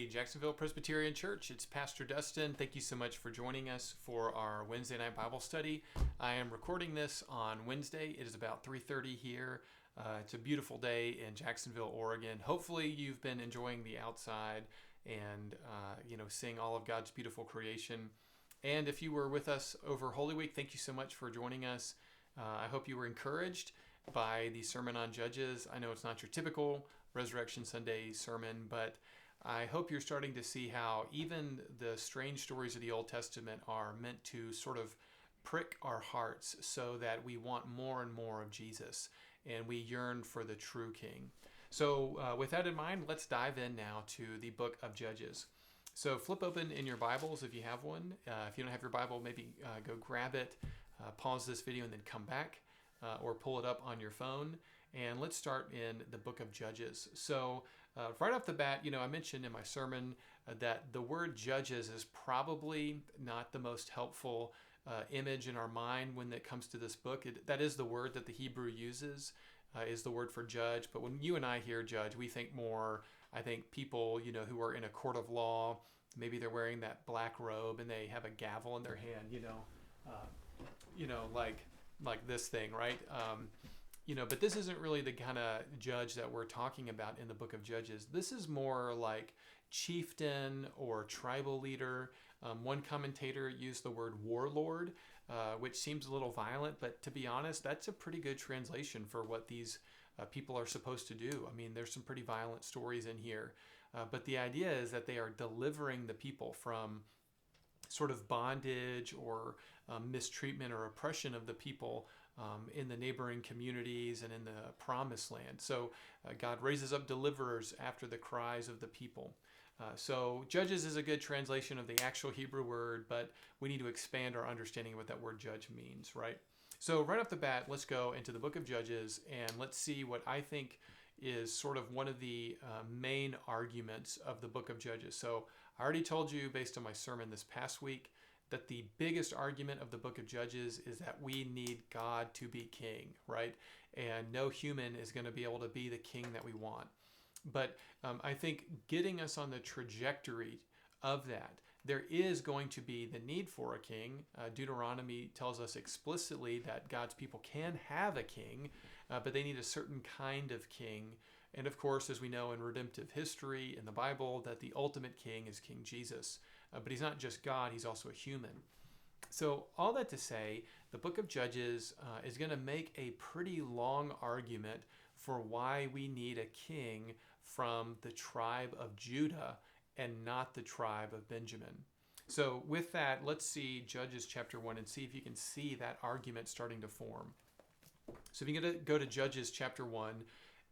the Jacksonville Presbyterian Church. It's Pastor Dustin. Thank you so much for joining us for our Wednesday night Bible study. I am recording this on Wednesday. It is about 3:30 here. It's a beautiful day in Jacksonville, Oregon. Hopefully you've been enjoying the outside and seeing all of God's beautiful creation. And if you were with us over Holy Week, thank you so much for joining us. I hope you were encouraged by the sermon on Judges. I know it's not your typical Resurrection Sunday sermon, but I hope you're starting to see how even the strange stories of the Old Testament are meant to sort of prick our hearts so that we want more and more of Jesus and we yearn for the true King. So with that in mind, let's dive in now to the book of Judges. So flip open in your Bibles if you have one. If you don't have your Bible, maybe go grab it, pause this video and then come back, or pull it up on your phone. And let's start in the book of Judges. So right off the bat, I mentioned in my sermon that the word judges is probably not the most helpful image in our mind when it comes to this book. That is the word that the Hebrew uses, is the word for judge. But when you and I hear judge, we think more, I think people, who are in a court of law, maybe they're wearing that black robe and they have a gavel in their hand, like this thing, right? But this isn't really the kind of judge that we're talking about in the book of Judges. This is more like chieftain or tribal leader. One commentator used the word warlord, which seems a little violent, but to be honest, that's a pretty good translation for what these people are supposed to do. I mean, there's some pretty violent stories in here, but the idea is that they are delivering the people from sort of bondage or mistreatment or oppression of the people in the neighboring communities and in the promised land. So God raises up deliverers after the cries of the people. So judges is a good translation of the actual Hebrew word, but we need to expand our understanding of what that word judge means, right? So right off the bat, let's go into the book of Judges and let's see what I think is sort of one of the main arguments of the book of Judges. So I already told you based on my sermon this past week that the biggest argument of the book of Judges is that we need God to be king, right? And no human is going to be able to be the king that we want. But I think getting us on the trajectory of that, there is going to be the need for a king. Deuteronomy tells us explicitly that God's people can have a king, but they need a certain kind of king. And of course, as we know in redemptive history in the Bible, that the ultimate king is King Jesus. But he's not just God, he's also a human. So all that to say, the book of Judges is going to make a pretty long argument for why we need a king from the tribe of Judah and not the tribe of Benjamin. So with that, let's see Judges chapter 1 and see if you can see that argument starting to form. So if you go to Judges chapter 1,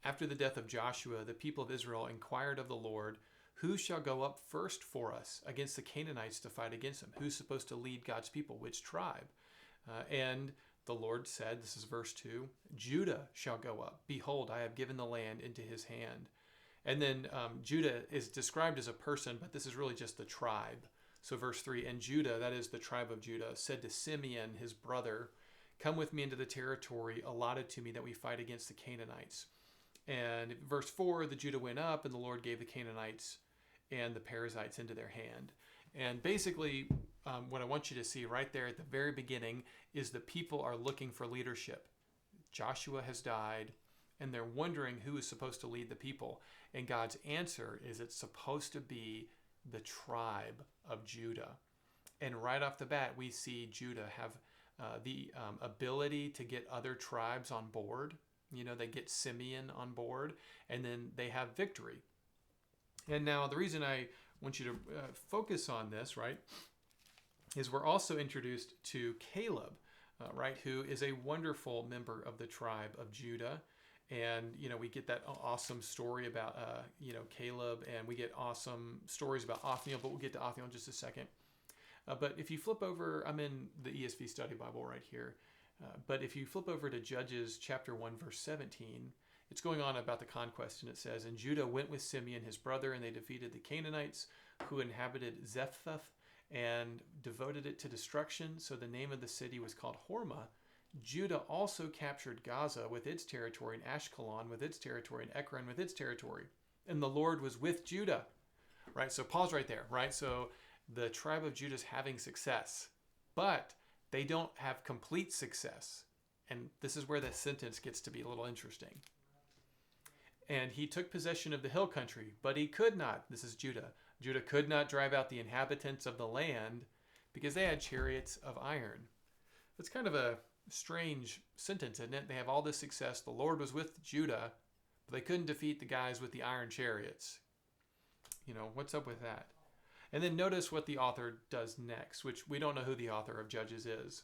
after the death of Joshua, the people of Israel inquired of the Lord, who shall go up first for us against the Canaanites to fight against them? Who's supposed to lead God's people? Which tribe? And the Lord said, this is verse 2, Judah shall go up. Behold, I have given the land into his hand. And then Judah is described as a person, but this is really just the tribe. So verse 3, and Judah, that is the tribe of Judah, said to Simeon, his brother, come with me into the territory allotted to me that we fight against the Canaanites. And verse 4, the Judah went up, and the Lord gave the Canaanites and the Perizzites into their hand. And basically, what I want you to see right there at the very beginning is the people are looking for leadership. Joshua has died, and they're wondering who is supposed to lead the people. And God's answer is it's supposed to be the tribe of Judah. And right off the bat, we see Judah have the ability to get other tribes on board. They get Simeon on board, and then they have victory. And now the reason I want you to focus on this, right, is we're also introduced to Caleb, right, who is a wonderful member of the tribe of Judah. And, we get that awesome story about, Caleb, and we get awesome stories about Othniel, but we'll get to Othniel in just a second. But if you flip over, I'm in the ESV Study Bible right here. But if you flip over to Judges chapter 1, verse 17, it's going on about the conquest, and it says, and Judah went with Simeon, his brother, and they defeated the Canaanites who inhabited Zephath and devoted it to destruction. So the name of the city was called Hormah. Judah also captured Gaza with its territory, and Ashkelon with its territory, and Ekron with its territory. And the Lord was with Judah. right? So pause right there, right? So the tribe of Judah is having success, but they don't have complete success. And this is where the sentence gets to be a little interesting. And he took possession of the hill country, but he could not. This is Judah. Judah could not drive out the inhabitants of the land because they had chariots of iron. It's kind of a strange sentence, isn't it? They have all this success. The Lord was with Judah, but they couldn't defeat the guys with the iron chariots. What's up with that? And then notice what the author does next, which we don't know who the author of Judges is.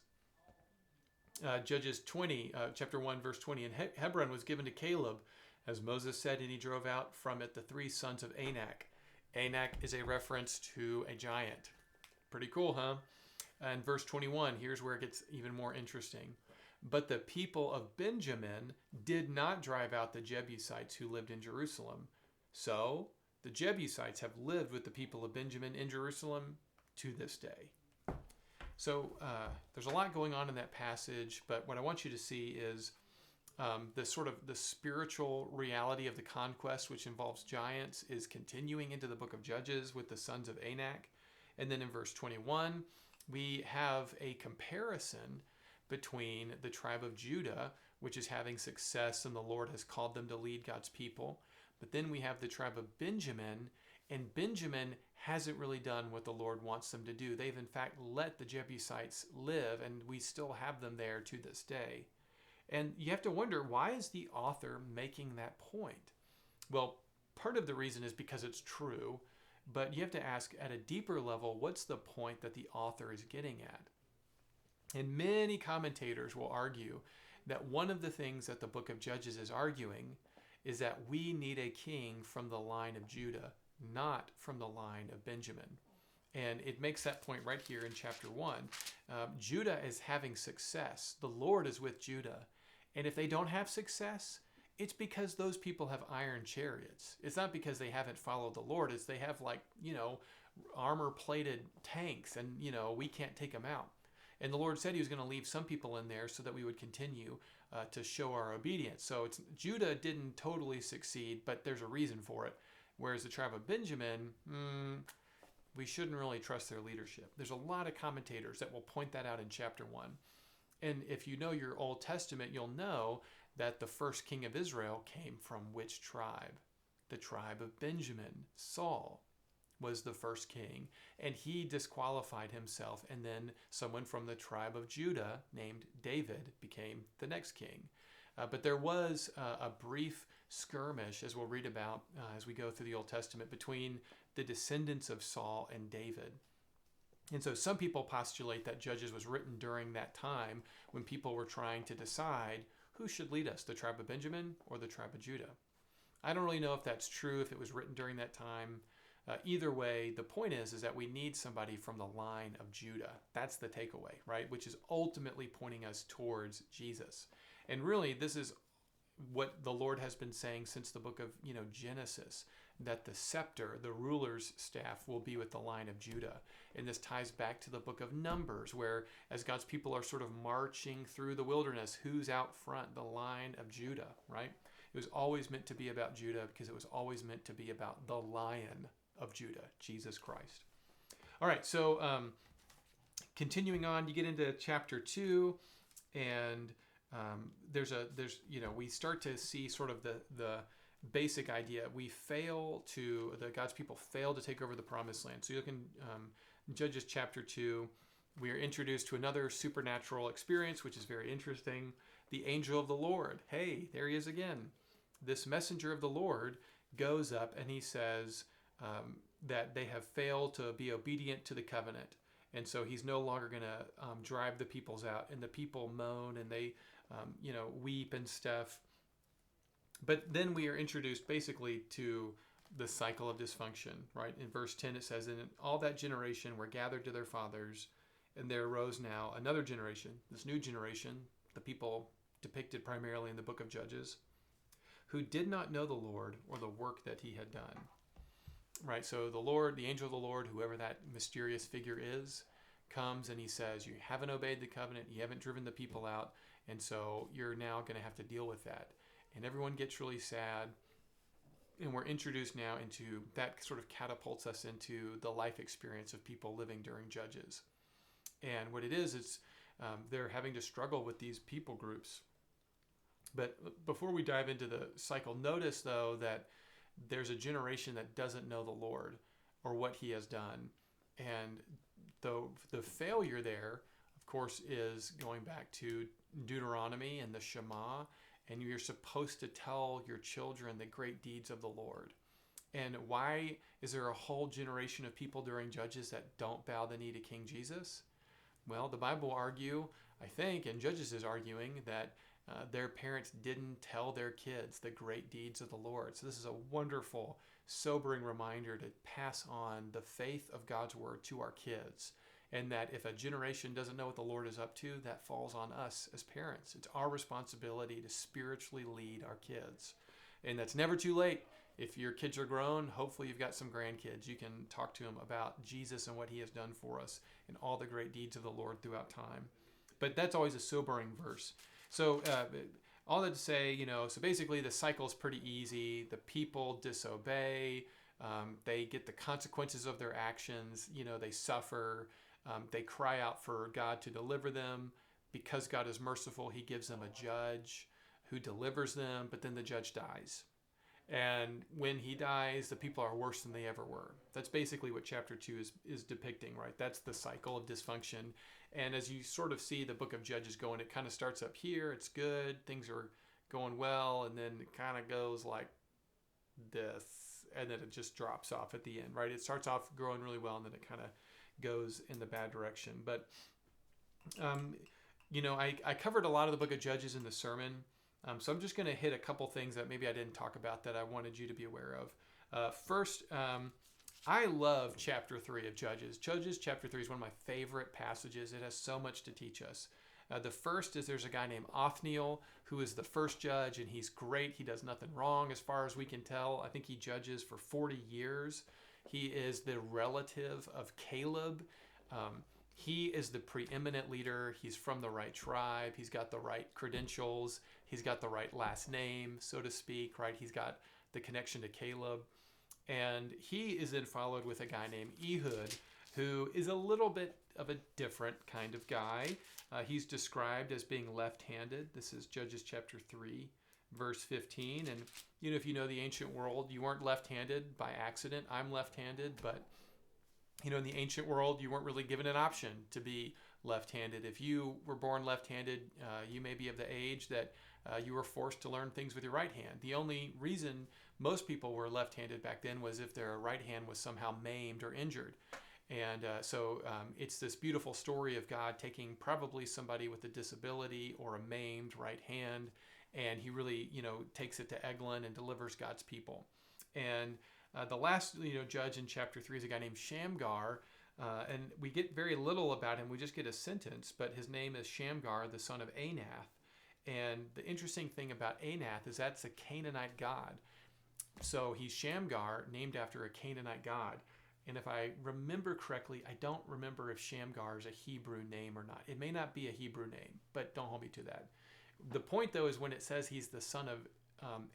Judges 20, chapter 1, verse 20. And Hebron was given to Caleb, as Moses said, and he drove out from it the 3 sons of Anath. Anath is a reference to a giant. Pretty cool, huh? And verse 21, here's where it gets even more interesting. But the people of Benjamin did not drive out the Jebusites who lived in Jerusalem. So the Jebusites have lived with the people of Benjamin in Jerusalem to this day. So there's a lot going on in that passage, but what I want you to see is the spiritual reality of the conquest, which involves giants, is continuing into the book of Judges with the sons of Anath. And then in verse 21, we have a comparison between the tribe of Judah, which is having success and the Lord has called them to lead God's people. But then we have the tribe of Benjamin, and Benjamin hasn't really done what the Lord wants them to do. They've in fact let the Jebusites live, and we still have them there to this day. And you have to wonder, why is the author making that point? Well, part of the reason is because it's true, but you have to ask at a deeper level, what's the point that the author is getting at? And many commentators will argue that one of the things that the book of Judges is arguing is that we need a king from the line of Judah, not from the line of Benjamin. And it makes that point right here in chapter 1. Judah is having success. The Lord is with Judah. And if they don't have success, it's because those people have iron chariots. It's not because they haven't followed the Lord. It's they have armor-plated tanks and, we can't take them out. And the Lord said he was going to leave some people in there so that we would continue to show our obedience. So Judah didn't totally succeed, but there's a reason for it. Whereas the tribe of Benjamin, we shouldn't really trust their leadership. There's a lot of commentators that will point that out in chapter 1. And if you know your Old Testament, you'll know that the first king of Israel came from which tribe? The tribe of Benjamin. Saul was the first king, and he disqualified himself, and then someone from the tribe of Judah named David became the next king. But there was a brief skirmish, as we'll read about as we go through the Old Testament, between the descendants of Saul and David. And so some people postulate that Judges was written during that time when people were trying to decide who should lead us, the tribe of Benjamin or the tribe of Judah. I don't really know if that's true, if it was written during that time. Either way, the point is that we need somebody from the line of Judah. That's the takeaway, right? Which is ultimately pointing us towards Jesus. And really, this is what the Lord has been saying since the book of Genesis, that the scepter, the ruler's staff, will be with the line of Judah. And this ties back to the book of Numbers, where as God's people are sort of marching through the wilderness, who's out front? The line of Judah, right? It was always meant to be about Judah because it was always meant to be about the Lion of Judah, Jesus Christ. All right, so continuing on, you get into chapter 2, and we start to see sort of the basic idea. God's people fail to take over the promised land. So you look in Judges chapter 2, we are introduced to another supernatural experience, which is very interesting. The angel of the Lord. Hey, there he is again. This messenger of the Lord goes up and he says that they have failed to be obedient to the covenant. And so he's no longer going to drive the peoples out. And the people moan and they, weep and stuff. But then we are introduced basically to the cycle of dysfunction, right? In verse 10 it says, "And all that generation were gathered to their fathers, and there arose now another generation," this new generation, the people depicted primarily in the book of Judges, "who did not know the Lord or the work that he had done." Right, so the Lord, the angel of the Lord, whoever that mysterious figure is, comes and he says, you haven't obeyed the covenant, you haven't driven the people out, and so you're now going to have to deal with that. And everyone gets really sad. And we're introduced now into that sort of catapults us into the life experience of people living during Judges. And what it is they're having to struggle with these people groups. But before we dive into the cycle, notice though that there's a generation that doesn't know the Lord or what he has done. And the failure there, of course, is going back to Deuteronomy and the Shema. And you're supposed to tell your children the great deeds of the Lord. And why is there a whole generation of people during Judges that don't bow the knee to King Jesus? Well, the Bible will argue, I think, and Judges is arguing that their parents didn't tell their kids the great deeds of the Lord. So this is a wonderful, sobering reminder to pass on the faith of God's word to our kids. And that if a generation doesn't know what the Lord is up to, that falls on us as parents. It's our responsibility to spiritually lead our kids. And that's never too late. If your kids are grown, hopefully you've got some grandkids. You can talk to them about Jesus and what he has done for us and all the great deeds of the Lord throughout time. But that's always a sobering verse. So all that to say, so basically the cycle is pretty easy. The people disobey. They get the consequences of their actions. They suffer. They cry out for God to deliver them. Because God is merciful, he gives them a judge who delivers them, but then the judge dies. And when he dies, the people are worse than they ever were. That's basically what chapter 2 is depicting, right? That's the cycle of dysfunction. And as you sort of see the book of Judges going, it kind of starts up here. It's good. Things are going well. And then it kind of goes like this. And then it just drops off at the end, right? It starts off growing really well, and then it kind of goes in the bad direction. But, I covered a lot of the book of Judges in the sermon. So I'm just going to hit a couple things that maybe I didn't talk about that I wanted you to be aware of. First, I love chapter 3 of Judges. Judges chapter 3 is one of my favorite passages. It has so much to teach us. The first is there's a guy named Othniel who is the first judge, and he's great. He does nothing wrong as far as we can tell. I think he judges for 40 years. He is the relative of Caleb. He is the preeminent leader. He's from the right tribe. He's got the right credentials. He's got the right last name, so to speak, right? He's got the connection to Caleb. And he is then followed with a guy named Ehud, who is a little bit of a different kind of guy. He's described as being left-handed. This is Judges chapter 3, verse 15. And, if you know the ancient world, you weren't left-handed by accident. I'm left-handed, but in the ancient world, you weren't really given an option to be left-handed. If you were born left-handed, you may be of the age that you were forced to learn things with your right hand. The only reason most people were left-handed back then was if their right hand was somehow maimed or injured. And so it's this beautiful story of God taking probably somebody with a disability or a maimed right hand, and he really, takes it to Eglon and delivers God's people. And the last, judge in chapter 3 is a guy named Shamgar, and we get very little about him. We just get a sentence, but his name is Shamgar, the son of Anath. And the interesting thing about Anath is that's a Canaanite god. So he's Shamgar, named after a Canaanite god. And if I remember correctly, I don't remember if Shamgar is a Hebrew name or not. It may not be a Hebrew name, but don't hold me to that. The point, though, is when it says he's the son of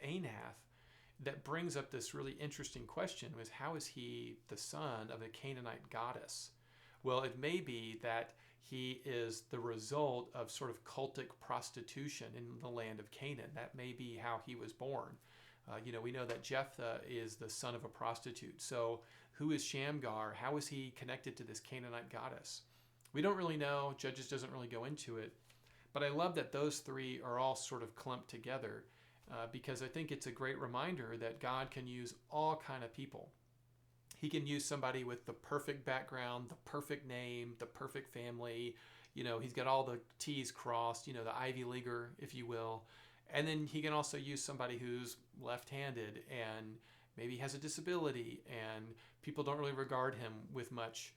Anath, that brings up this really interesting question, was how is he the son of a Canaanite goddess? Well, it may be that he is the result of sort of cultic prostitution in the land of Canaan. That may be how he was born. We know that Jephthah is the son of a prostitute. So who is Shamgar? How is he connected to this Canaanite goddess? We don't really know. Judges doesn't really go into it. But I love that those three are all sort of clumped together because I think it's a great reminder that God can use all kind of people. He can use somebody with the perfect background, the perfect name, the perfect family. He's got all the T's crossed, the Ivy Leaguer, if you will. And then he can also use somebody who's left-handed and maybe has a disability and people don't really regard him with much,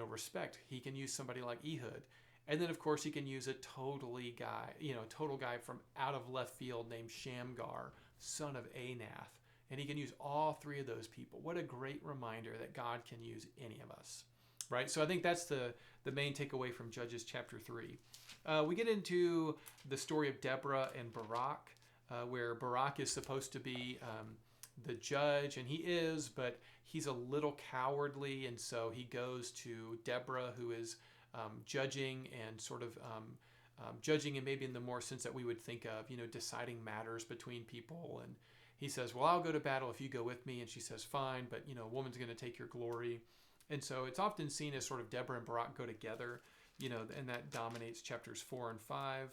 respect. He can use somebody like Ehud. And then, of course, he can use a total guy from out of left field named Shamgar, son of Anath. And he can use all three of those people. What a great reminder that God can use any of us, right? So I think that's the main takeaway from Judges chapter 3. We get into the story of Deborah and Barak, where Barak is supposed to be the judge, and he is, but he's a little cowardly, and so he goes to Deborah, who is judging and sort of judging, and maybe in the more sense that we would think of, deciding matters between people. And he says, well, I'll go to battle if you go with me. And she says, fine, but a woman's going to take your glory. And so it's often seen as sort of Deborah and Barak go together, and that dominates chapters 4 and 5.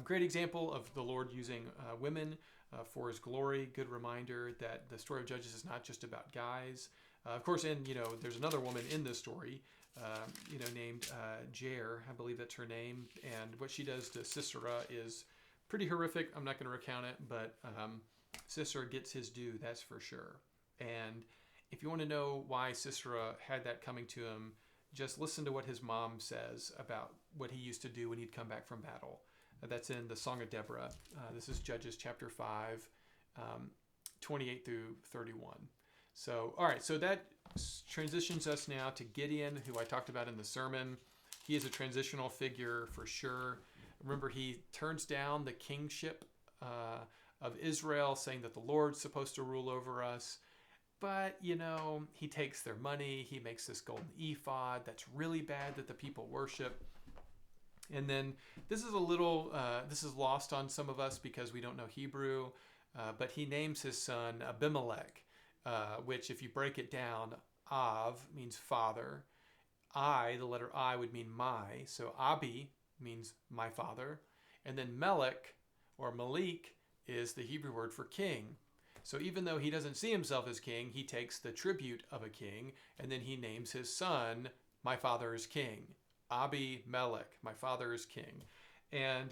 Great example of the Lord using women for his glory. Good reminder that the story of Judges is not just about guys. Of course, and there's another woman in this story, named Jair, I believe that's her name. And what she does to Sisera is pretty horrific. I'm not going to recount it, but Sisera gets his due, that's for sure. And if you want to know why Sisera had that coming to him, just listen to what his mom says about what he used to do when he'd come back from battle. That's in the Song of Deborah. This is Judges chapter 5, 28 through 31. So, all right, so that transitions us now to Gideon, who I talked about in the sermon. He is a transitional figure for sure. Remember, he turns down the kingship of Israel, saying that the Lord's supposed to rule over us. But, he takes their money. He makes this golden ephod that's really bad that the people worship. And then this is this is lost on some of us because we don't know Hebrew. But he names his son Abimelech, which if you break it down, Av means father. The letter I would mean my. So Abi means my father. And then Melech or Malik is the Hebrew word for king. So even though he doesn't see himself as king, he takes the tribute of a king, and then he names his son, my father is king. Abi Melech, my father is king. And,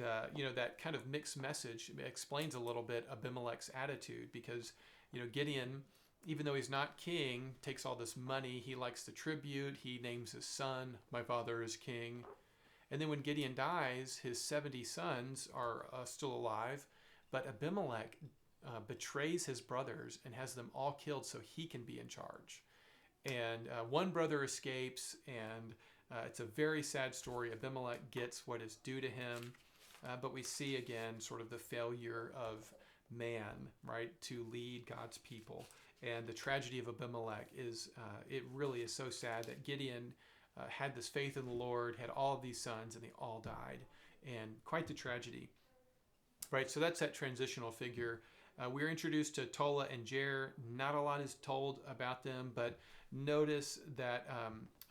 that kind of mixed message explains a little bit Abimelech's attitude because, Gideon, even though he's not king, takes all this money. He likes the tribute. He names his son, my father is king. And then when Gideon dies, his 70 sons are still alive, but Abimelech betrays his brothers and has them all killed so he can be in charge. And one brother escapes, and it's a very sad story. Abimelech gets what is due to him, but we see again sort of the failure of man, right, to lead God's people. And the tragedy of Abimelech is, it really is so sad that Gideon had this faith in the Lord, had all of these sons, and they all died. And quite the tragedy, right? So that's that transitional figure. We're introduced to Tola and Jair. Not a lot is told about them, but notice that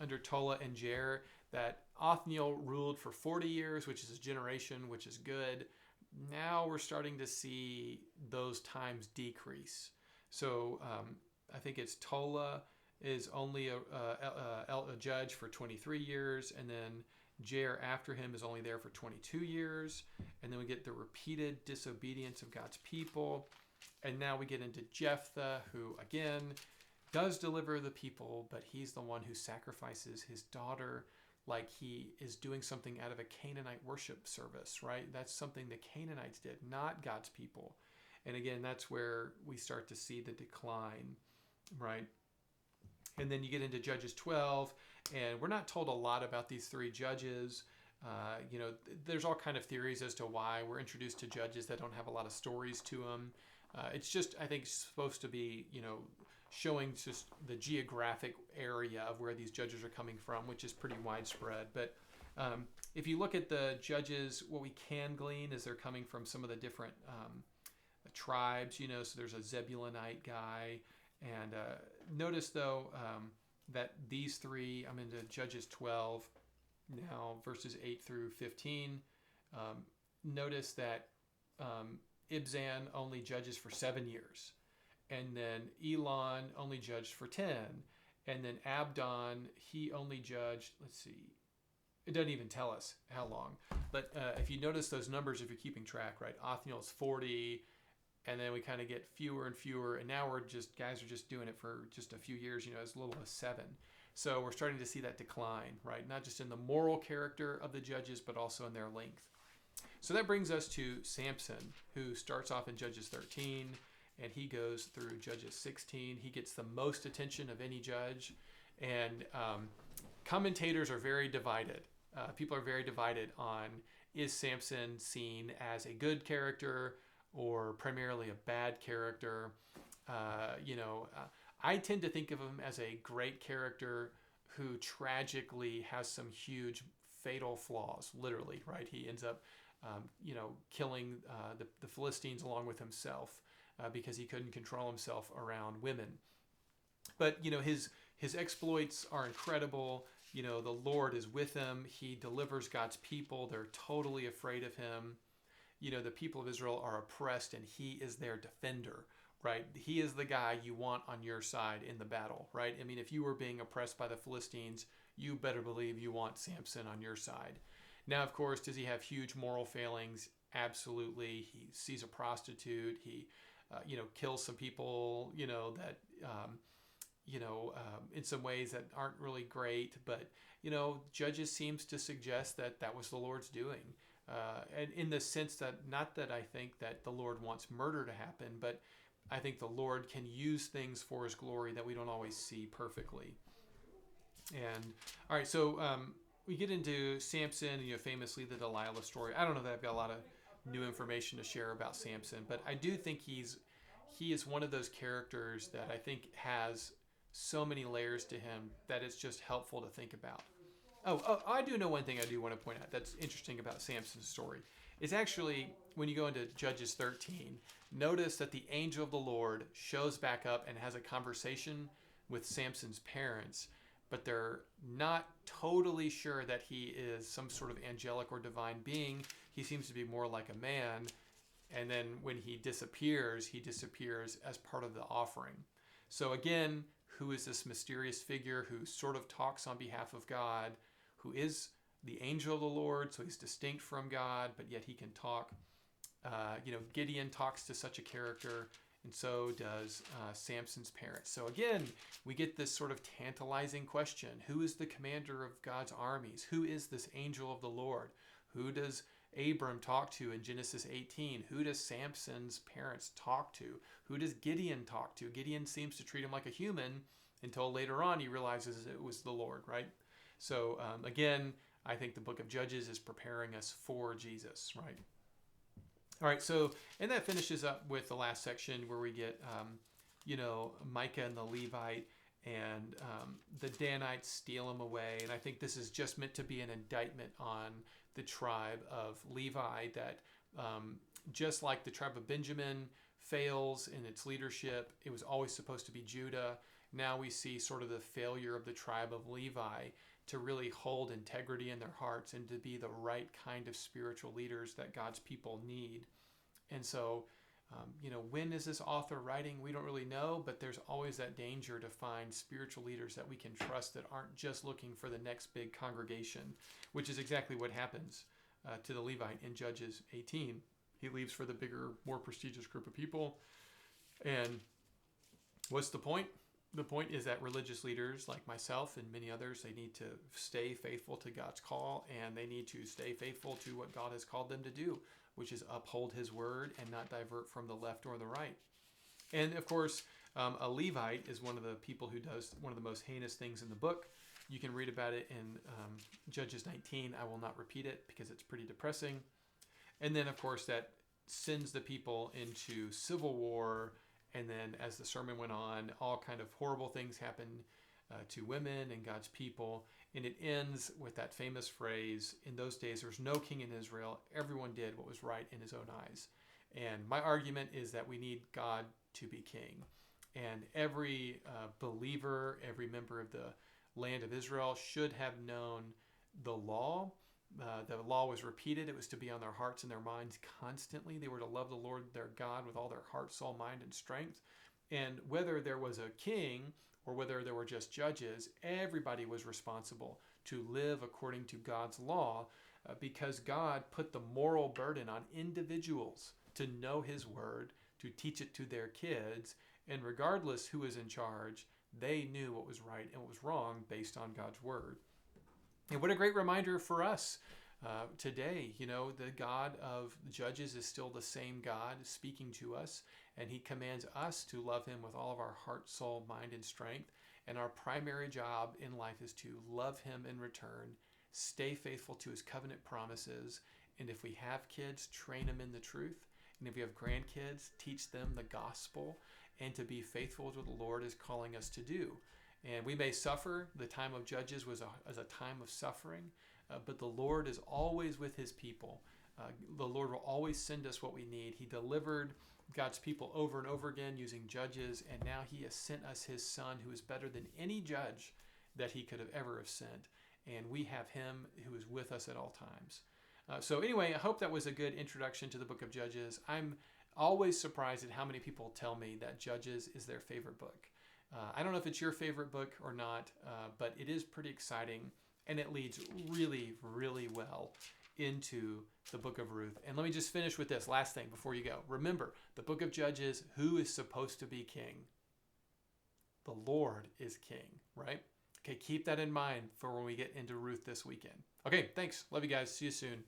under Tola and Jair, that Othniel ruled for 40 years, which is a generation, which is good. Now we're starting to see those times decrease. So I think it's Tola is only a judge for 23 years, and then Jair after him is only there for 22 years. And then we get the repeated disobedience of God's people. And now we get into Jephthah, who again does deliver the people, but he's the one who sacrifices his daughter like he is doing something out of a Canaanite worship service, right? That's something the Canaanites did, not God's people. And again, that's where we start to see the decline, right? And then you get into Judges 12, and we're not told a lot about these three judges. There's all kind of theories as to why we're introduced to judges that don't have a lot of stories to them. It's just, I think, supposed to be, showing just the geographic area of where these judges are coming from, which is pretty widespread. But if you look at the judges, what we can glean is they're coming from some of the different tribes, so there's a Zebulonite guy. And notice, though, that these three, I'm into Judges 12 now, verses 8 through 15. Notice that Ibzan only judges for 7 years. And then Elon only judged for 10. And then Abdon, he only judged, let's see, it doesn't even tell us how long. But if you notice those numbers, if you're keeping track, right, Othniel's 40, and then we kind of get fewer and fewer, and now guys are just doing it for just a few years, as little as 7. So we're starting to see that decline, right? Not just in the moral character of the judges, but also in their length. So that brings us to Samson, who starts off in Judges 13, and he goes through Judges 16. He gets the most attention of any judge, and commentators are very divided. People are very divided on, is Samson seen as a good character, or primarily a bad character. I tend to think of him as a great character who tragically has some huge fatal flaws, literally, right? He ends up, killing the Philistines along with himself because he couldn't control himself around women. But, his exploits are incredible. The Lord is with him. He delivers God's people. They're totally afraid of him. The people of Israel are oppressed, and he is their defender, right? He is the guy you want on your side in the battle, right? I mean, if you were being oppressed by the Philistines, you better believe you want Samson on your side. Now, of course, does he have huge moral failings? Absolutely. He sees a prostitute. He, kills some people, that, in some ways that aren't really great. But, Judges seems to suggest that that was the Lord's doing. And in the sense that, not that I think that the Lord wants murder to happen, but I think the Lord can use things for his glory that we don't always see perfectly. And all right, so we get into Samson, famously the Delilah story. I don't know that I've got a lot of new information to share about Samson, but I do think he is one of those characters that I think has so many layers to him that it's just helpful to think about. Oh, I do know one thing I do want to point out that's interesting about Samson's story. It's actually, when you go into Judges 13, notice that the angel of the Lord shows back up and has a conversation with Samson's parents, but they're not totally sure that he is some sort of angelic or divine being. He seems to be more like a man. And then when he disappears as part of the offering. So again, who is this mysterious figure who sort of talks on behalf of God, who is the angel of the Lord, so he's distinct from God, but yet he can talk. Gideon talks to such a character, and so does Samson's parents. So again, we get this sort of tantalizing question. Who is the commander of God's armies? Who is this angel of the Lord? Who does Abram talk to in Genesis 18? Who does Samson's parents talk to? Who does Gideon talk to? Gideon seems to treat him like a human until later on he realizes it was the Lord, right? So again, I think the book of Judges is preparing us for Jesus, right? All right, so, and that finishes up with the last section where we get, Micah and the Levite, and the Danites steal him away. And I think this is just meant to be an indictment on the tribe of Levi, that just like the tribe of Benjamin fails in its leadership, it was always supposed to be Judah. Now we see sort of the failure of the tribe of Levi to really hold integrity in their hearts and to be the right kind of spiritual leaders that God's people need. And so, when is this author writing? We don't really know, but there's always that danger to find spiritual leaders that we can trust that aren't just looking for the next big congregation, which is exactly what happens to the Levite in Judges 18. He leaves for the bigger, more prestigious group of people. And what's the point? The point is that religious leaders like myself and many others, they need to stay faithful to God's call, and they need to stay faithful to what God has called them to do, which is uphold his word and not divert from the left or the right. And of course, a Levite is one of the people who does one of the most heinous things in the book. You can read about it in Judges 19. I will not repeat it because it's pretty depressing. And then, of course, that sends the people into civil war. And then as the sermon went on, all kind of horrible things happened to women and God's people. And it ends with that famous phrase, in those days there was no king in Israel. Everyone did what was right in his own eyes. And my argument is that we need God to be king. And every believer, every member of the land of Israel should have known the law. The law was repeated. It was to be on their hearts and their minds constantly. They were to love the Lord their God with all their heart, soul, mind, and strength. And whether there was a king or whether there were just judges, everybody was responsible to live according to God's law because God put the moral burden on individuals to know his word, to teach it to their kids. And regardless who was in charge, they knew what was right and what was wrong based on God's word. And what a great reminder for us today. The God of Judges is still the same God speaking to us, and he commands us to love him with all of our heart, soul, mind, and strength. And our primary job in life is to love him in return, stay faithful to his covenant promises, and if we have kids, train them in the truth. And if you have grandkids, teach them the gospel and to be faithful to what the Lord is calling us to do. And we may suffer. The time of Judges was a time of suffering, but the Lord is always with his people. The Lord will always send us what we need. He delivered God's people over and over again using judges, and now he has sent us his son, who is better than any judge that he could have ever have sent. And we have him who is with us at all times. So anyway, I hope that was a good introduction to the book of Judges. I'm always surprised at how many people tell me that Judges is their favorite book. I don't know if it's your favorite book or not, but it is pretty exciting, and it leads really, really well into the book of Ruth. And let me just finish with this last thing before you go. Remember, the book of Judges, who is supposed to be king? The Lord is king, right? Okay, keep that in mind for when we get into Ruth this weekend. Okay, thanks. Love you guys. See you soon.